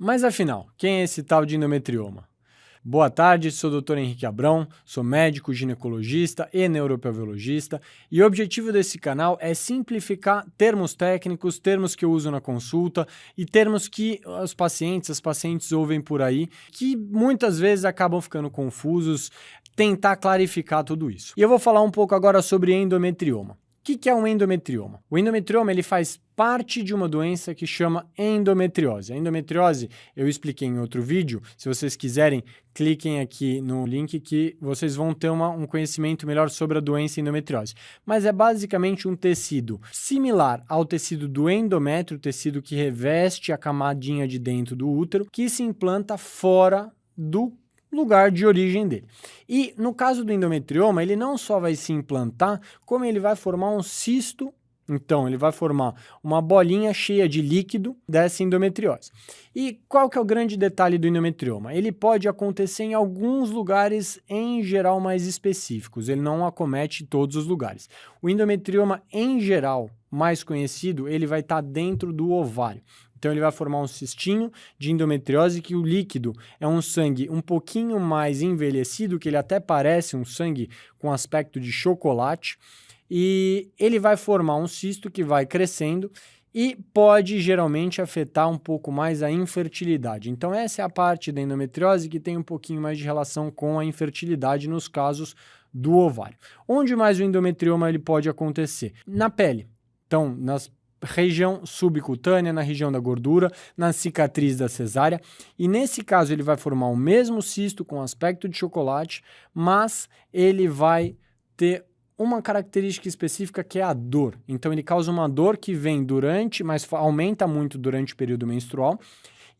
Mas afinal, quem é esse tal de endometrioma? Boa tarde, sou o Dr. Henrique Abrão, sou médico, ginecologista e neuropelviologista e o objetivo desse canal é simplificar termos técnicos, termos que eu uso na consulta e termos que as pacientes ouvem por aí, que muitas vezes acabam ficando confusos, tentar clarificar tudo isso. E eu vou falar um pouco agora sobre endometrioma. O que é um endometrioma? O endometrioma ele faz parte de uma doença que chama endometriose. A endometriose eu expliquei em outro vídeo. Se vocês quiserem, cliquem aqui no link que vocês vão ter um conhecimento melhor sobre a doença endometriose. Mas é basicamente um tecido similar ao tecido do endométrio, o tecido que reveste a camadinha de dentro do útero, que se implanta fora do lugar de origem dele. E no caso do endometrioma, ele não só vai se implantar, como ele vai formar um cisto. Então, ele vai formar uma bolinha cheia de líquido dessa endometriose. E qual que é o grande detalhe do endometrioma? Ele pode acontecer em alguns lugares, em geral, mais específicos. Ele não acomete todos os lugares. O endometrioma, em geral, mais conhecido, ele vai estar dentro do ovário. Então, ele vai formar um cistinho de endometriose que o líquido é um sangue um pouquinho mais envelhecido, que ele até parece um sangue com aspecto de chocolate, e ele vai formar um cisto que vai crescendo e pode geralmente afetar um pouco mais a infertilidade. Então, essa é a parte da endometriose que tem um pouquinho mais de relação com a infertilidade nos casos do ovário. Onde mais o endometrioma ele pode acontecer? Na pele. Então, nas região subcutânea, na região da gordura, na cicatriz da cesárea, e nesse caso ele vai formar o mesmo cisto com aspecto de chocolate, mas ele vai ter uma característica específica que é a dor. Então ele causa uma dor que vem mas aumenta muito durante o período menstrual,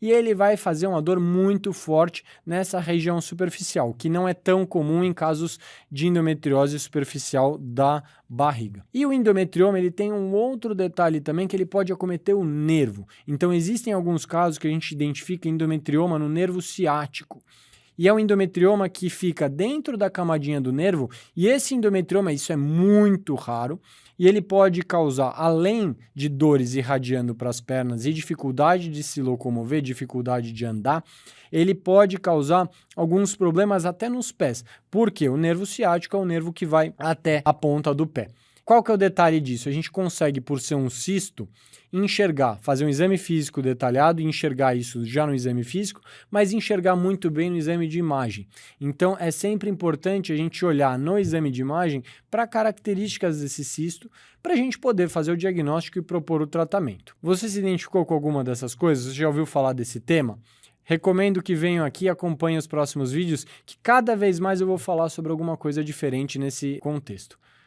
e ele vai fazer uma dor muito forte nessa região superficial, que não é tão comum em casos de endometriose superficial da barriga. E o endometrioma ele tem um outro detalhe também, que ele pode acometer o nervo. Então existem alguns casos que a gente identifica endometrioma no nervo ciático. E é um endometrioma que fica dentro da camadinha do nervo, e esse endometrioma, isso é muito raro, e ele pode causar, além de dores irradiando para as pernas e dificuldade de se locomover, dificuldade de andar, ele pode causar alguns problemas até nos pés, porque o nervo ciático é o nervo que vai até a ponta do pé. Qual que é o detalhe disso? A gente consegue, por ser um cisto, enxergar, fazer um exame físico detalhado e enxergar isso já no exame físico, mas enxergar muito bem no exame de imagem. Então, é sempre importante a gente olhar no exame de imagem para características desse cisto, para a gente poder fazer o diagnóstico e propor o tratamento. Você se identificou com alguma dessas coisas? Você já ouviu falar desse tema? Recomendo que venham aqui e acompanhem os próximos vídeos, que cada vez mais eu vou falar sobre alguma coisa diferente nesse contexto.